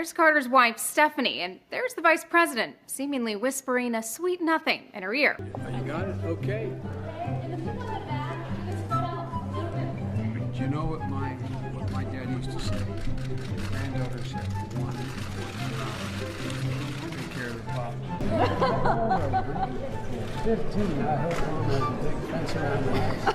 There's Carter's wife, Stephanie, and there's the vice president, seemingly whispering a sweet nothing in her ear. You got it? Okay. Do you know what my dad used to say? His granddaughter said, one, take care of the pop. 15, I hope Mom has a big fence around the house.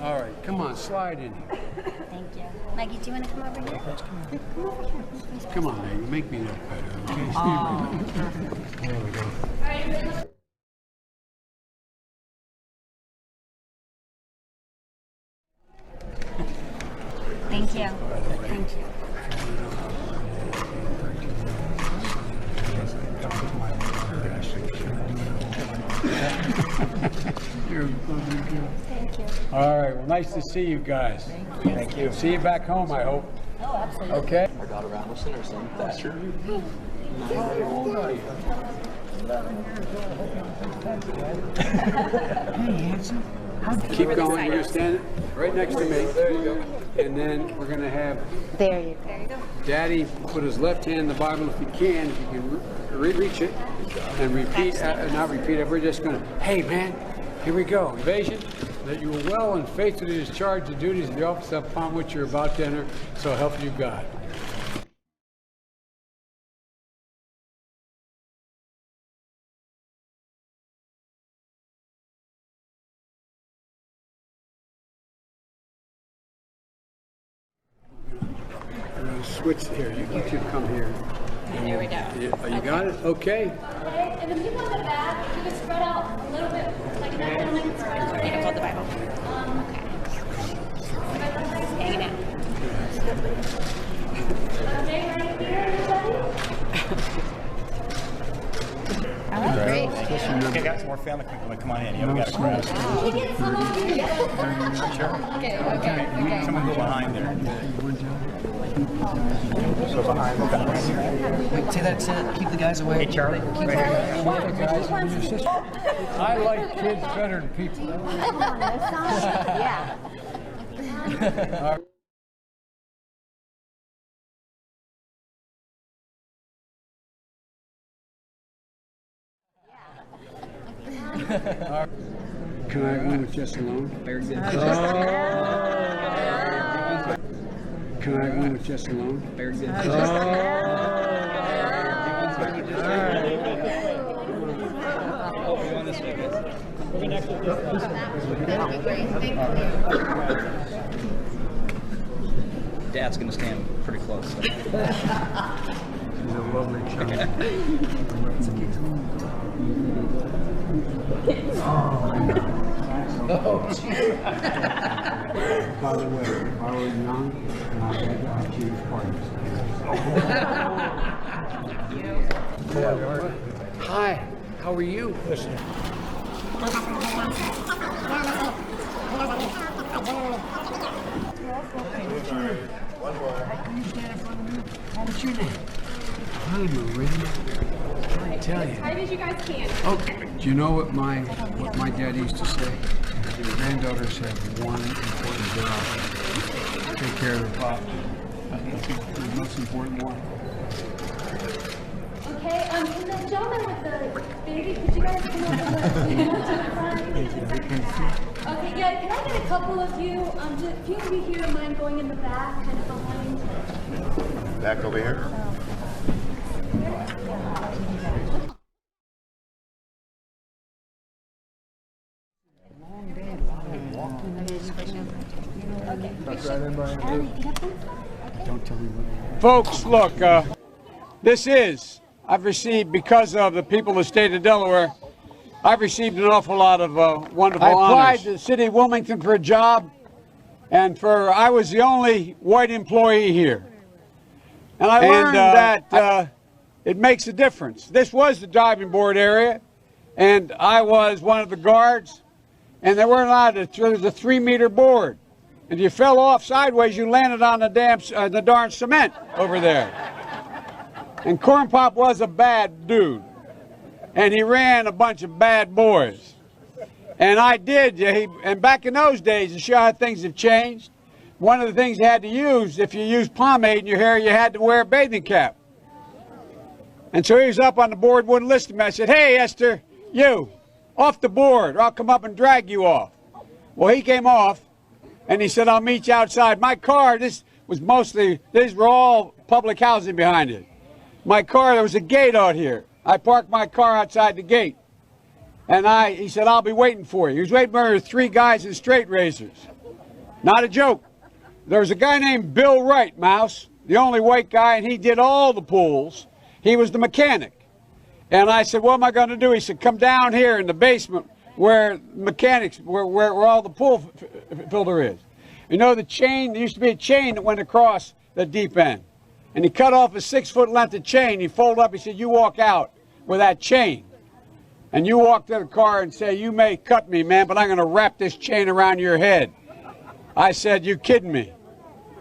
All right, come on, slide in here. Thank you. Maggie, do you want to come over here? Let's come over here. Come on, Maggie, make me look better, okay? Oh. There we go. Thank you. Thank you. You're a lovely girl. Thank you. All right, well, nice to see you guys. Thank you. See you back home, I hope. Oh, absolutely. Okay? Our daughter Allison, her son Thatcher. How old are you? 11 years old. Hey, handsome. Keep going. You're going to stand right next to me. There you go. And then we're going to have There you go. Daddy put his left hand in the Bible if you can reach it, and repeat, not repeat it. We're just going to, hey man, here we go. Evasion, that you will well and faithfully discharge the duties of the office upon which you're about to enter, so help you God. Switch here. You two come here. There we go. You got it? Okay. Okay, and the people in the back, you can spread out a little bit, like that, gentlemen. Spread out. You can hold the Bible. Okay. Hanging out. Okay, right here, everybody. Great. Okay, got some more family. Come on in. Yeah, we got a crowd. Can we get some over here? Okay. Someone go behind there. So behind the fence. Wait, say that, keep the guys away. Hey, Charlie. Guys, I like kids better than people. Yeah. Can I go with just alone? Can I go with just alone? Dad's gonna stand pretty close. He's a lovely child. Oh, geez. By the way, if I were young and I had to choose parties. Hi, how are you? Listen. What's your name? Hi, Maria. I tell you. How did you guys can? Okay. Do you know what my dad used to say? His granddaughters have one important job: take care of the pop. That's the most important one. Okay, can the gentleman with the baby, could you guys come over to the front? Okay, yeah, can I get a couple of you, a few of you here mind going in the back, kind of behind? Back over here. Don't tell me what. Folks, look, I've received, because of the people of the state of Delaware, I've received an awful lot of wonderful honors. I applied to the city of Wilmington for a job, and I was the only white employee here. And I learned that it makes a difference. This was the diving board area, and I was one of the guards, and there weren't allowed to, there was a 3-meter board. And if you fell off sideways, you landed on the darn cement over there. And Corn Pop was a bad dude. And he ran a bunch of bad boys. And I did. And back in those days, to show how things have changed, one of the things you had to use, if you used pomade in your hair, you had to wear a bathing cap. And so he was up on the board, wouldn't listen to me. I said, "Hey, Esther, you, off the board, or I'll come up and drag you off." Well, he came off, and he said, "I'll meet you outside." My car, these were all public housing behind it. My car, there was a gate out here. I parked my car outside the gate. And he said, "I'll be waiting for you." He was waiting for 3 guys in straight razors. Not a joke. There was a guy named Bill Wright, Mouse, the only white guy, and he did all the pools. He was the mechanic. And I said, "What am I going to do?" He said, "Come down here in the basement where all the pool filter is. You know the chain, there used to be a chain that went across the deep end. And he cut off a 6-foot length of chain. He folded up, he said, "You walk out with that chain. And you walk to the car and say, 'You may cut me, man, but I'm going to wrap this chain around your head.'" I said, "You kidding me?"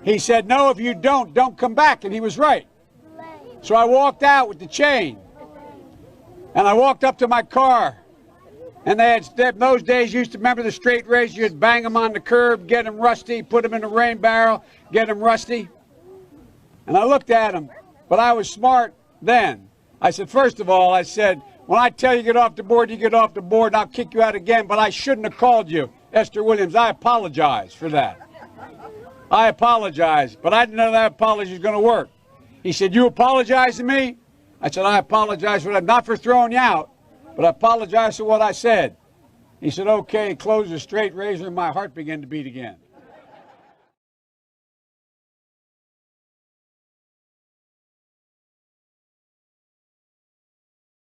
He said, "No, if you don't come back." And he was right. So I walked out with the chain. And I walked up to my car. And they had, in those days, you used to remember the straight razor. You'd bang them on the curb, get them rusty, put them in a rain barrel, get them rusty. And I looked at him, but I was smart then. I said, "First of all," I said, "when I tell you get off the board, you get off the board, and I'll kick you out again, but I shouldn't have called you Esther Williams. I apologize for that. I apologize, but I didn't know that apology was going to work." He said, "You apologize to me?" I said, "I apologize for that, not for throwing you out, but I apologize for what I said." He said, "Okay," closed the straight razor, and my heart began to beat again.